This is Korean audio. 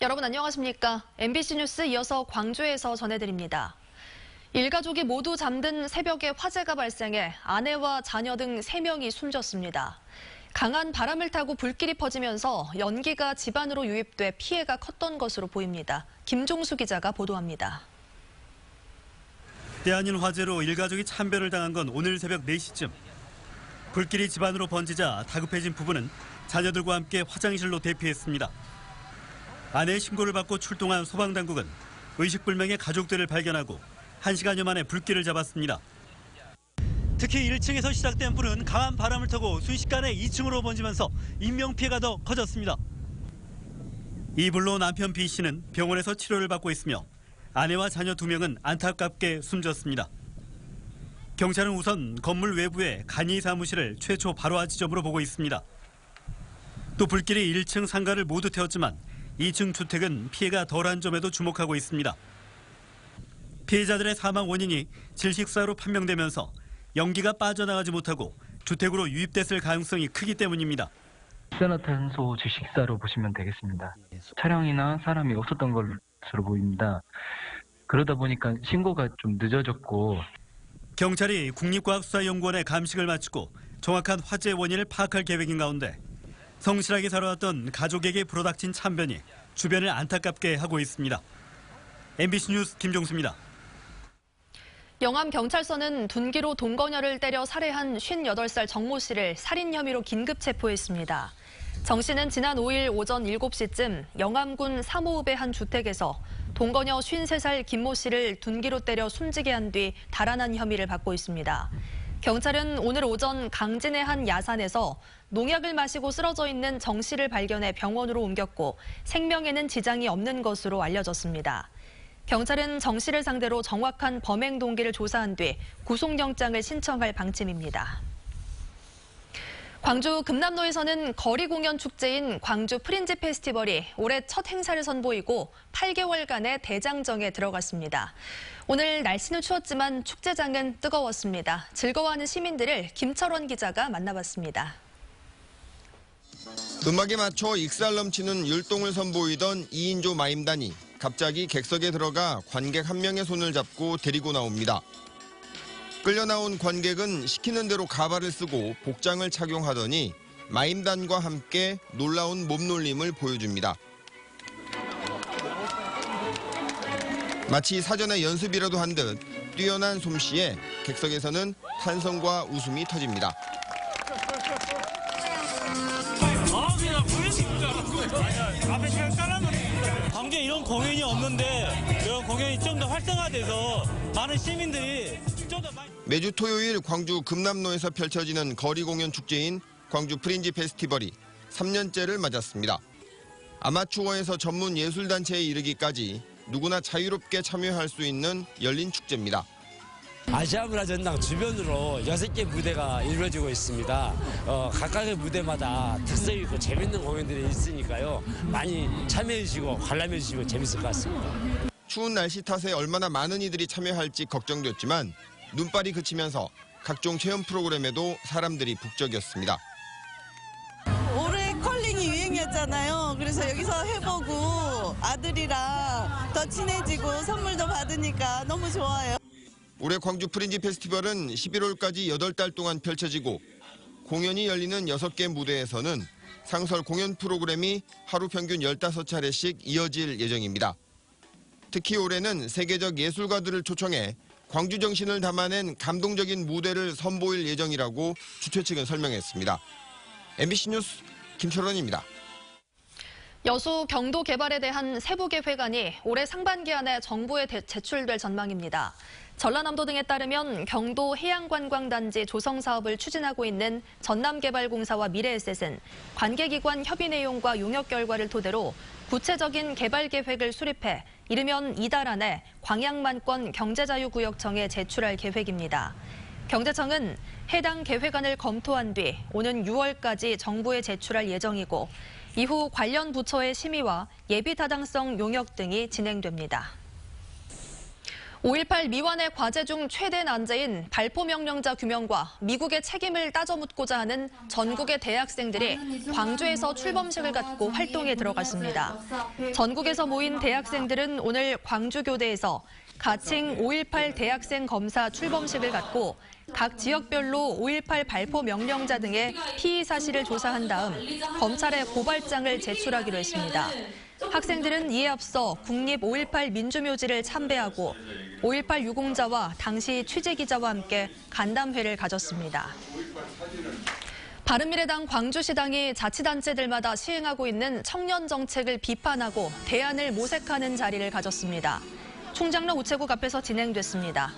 여러분 안녕하십니까? MBC 뉴스 이어서 광주에서 전해드립니다. 일가족이 모두 잠든 새벽에 화재가 발생해 아내와 자녀 등 3명이 숨졌습니다. 강한 바람을 타고 불길이 퍼지면서 연기가 집안으로 유입돼 피해가 컸던 것으로 보입니다. 김종수 기자가 보도합니다. 때 아닌 화재로 일가족이 참변을 당한 건 오늘 새벽 4시쯤. 불길이 집안으로 번지자 다급해진 부부는 자녀들과 함께 화장실로 대피했습니다. 아내의 신고를 받고 출동한 소방당국은 의식불명의 가족들을 발견하고 1시간여 만에 불길을 잡았습니다. 특히 1층에서 시작된 불은 강한 바람을 타고 순식간에 2층으로 번지면서 인명피해가 더 커졌습니다. 이 불로 남편 B 씨는 병원에서 치료를 받고 있으며 아내와 자녀 2명은 안타깝게 숨졌습니다. 경찰은 우선 건물 외부의 간이 사무실을 최초 발화 지점으로 보고 있습니다. 또 불길이 1층 상가를 모두 태웠지만 2층 주택은 피해가 덜한 점에도 주목하고 있습니다. 피해자들의 사망 원인이 질식사로 판명되면서 연기가 빠져나가지 못하고 주택으로 유입됐을 가능성이 크기 때문입니다. 이산화탄소 질식사로 보시면 되겠습니다. 차량이나 사람이 없었던 것으로 보입니다. 그러다 보니까 신고가 좀 늦어졌고 경찰이 국립과학수사연구원의 감식을 마치고 정확한 화재 원인을 파악할 계획인 가운데 성실하게 살아왔던 가족에게 불어닥친 참변이 주변을 안타깝게 하고 있습니다. MBC 뉴스 김종수입니다. 영암경찰서는 둔기로 동거녀를 때려 살해한 58살 정모 씨를 살인 혐의로 긴급 체포했습니다. 정 씨는 지난 5일 오전 7시쯤 영암군 삼호읍의 한 주택에서 동거녀 53살 김모 씨를 둔기로 때려 숨지게 한 뒤 달아난 혐의를 받고 있습니다. 경찰은 오늘 오전 강진의 한 야산에서 농약을 마시고 쓰러져 있는 정 씨를 발견해 병원으로 옮겼고 생명에는 지장이 없는 것으로 알려졌습니다. 경찰은 정 씨를 상대로 정확한 범행 동기를 조사한 뒤 구속영장을 신청할 방침입니다. 광주 금남로에서는 거리 공연 축제인 광주 프린지 페스티벌이 올해 첫 행사를 선보이고 8개월간의 대장정에 들어갔습니다. 오늘 날씨는 추웠지만 축제장은 뜨거웠습니다. 즐거워하는 시민들을 김철원 기자가 만나봤습니다. 음악에 맞춰 익살 넘치는 율동을 선보이던 2인조 마임단이 갑자기 객석에 들어가 관객 한 명의 손을 잡고 데리고 나옵니다. 끌려 나온 관객은 시키는 대로 가발을 쓰고 복장을 착용하더니 마임단과 함께 놀라운 몸놀림을 보여줍니다. 마치 사전에 연습이라도 한 듯 뛰어난 솜씨에 객석에서는 탄성과 웃음이 터집니다. 광주에 이런 공연이 없는데 이런 공연이 좀 더 활성화돼서 많은 시민들이 좀 더 많이... 매주 토요일 광주 금남로에서 펼쳐지는 거리 공연 축제인 광주 프린지 페스티벌이 3년째를 맞았습니다. 아마추어에서 전문 예술단체에 이르기까지 누구나 자유롭게 참여할 수 있는 열린 축제입니다. 아시아문화전당 주변으로 6개 무대가 이루어지고 있습니다. 각각의 무대마다 특색 있고 재밌는 공연들이 있으니까요. 많이 참여해 주시고 관람해 주시고 재밌을 것 같습니다. 추운 날씨 탓에 얼마나 많은 이들이 참여할지 걱정됐지만 눈발이 그치면서 각종 체험 프로그램에도 사람들이 북적였습니다. 올해 컬링이 유행이었잖아요. 그래서 여기서 해보고 아들이랑 더 친해지고 선물도 받으니까 너무 좋아요. 올해 광주 프린지 페스티벌은 11월까지 8달 동안 펼쳐지고 공연이 열리는 6개 무대에서는 상설 공연 프로그램이 하루 평균 15차례씩 이어질 예정입니다. 특히 올해는 세계적 예술가들을 초청해 광주 정신을 담아낸 감동적인 무대를 선보일 예정이라고 주최 측은 설명했습니다. MBC 뉴스 김철원입니다. 여수 경도 개발에 대한 세부 계획안이 올해 상반기 안에 정부에 제출될 전망입니다. 전라남도 등에 따르면 경도 해양관광단지 조성 사업을 추진하고 있는 전남개발공사와 미래에셋은 관계기관 협의 내용과 용역 결과를 토대로 구체적인 개발 계획을 수립해 이르면 이달 안에 광양만권 경제자유구역청에 제출할 계획입니다. 경제청은 해당 계획안을 검토한 뒤 오는 6월까지 정부에 제출할 예정이고 이후 관련 부처의 심의와 예비타당성 용역 등이 진행됩니다. 5.18 미완의 과제 중 최대 난제인 발포 명령자 규명과 미국의 책임을 따져 묻고자 하는 전국의 대학생들이 광주에서 출범식을 갖고 활동에 들어갔습니다. 전국에서 모인 대학생들은 오늘 광주교대에서 가칭 5.18 대학생 검사 출범식을 갖고 각 지역별로 5.18 발포 명령자 등의 피의 사실을 조사한 다음 검찰에 고발장을 제출하기로 했습니다. 학생들은 이에 앞서 국립 5.18 민주묘지를 참배하고 5.18 유공자와 당시 취재기자와 함께 간담회를 가졌습니다. 바른미래당 광주시당이 자치단체들마다 시행하고 있는 청년 정책을 비판하고 대안을 모색하는 자리를 가졌습니다. 충장로 우체국 앞에서 진행됐습니다.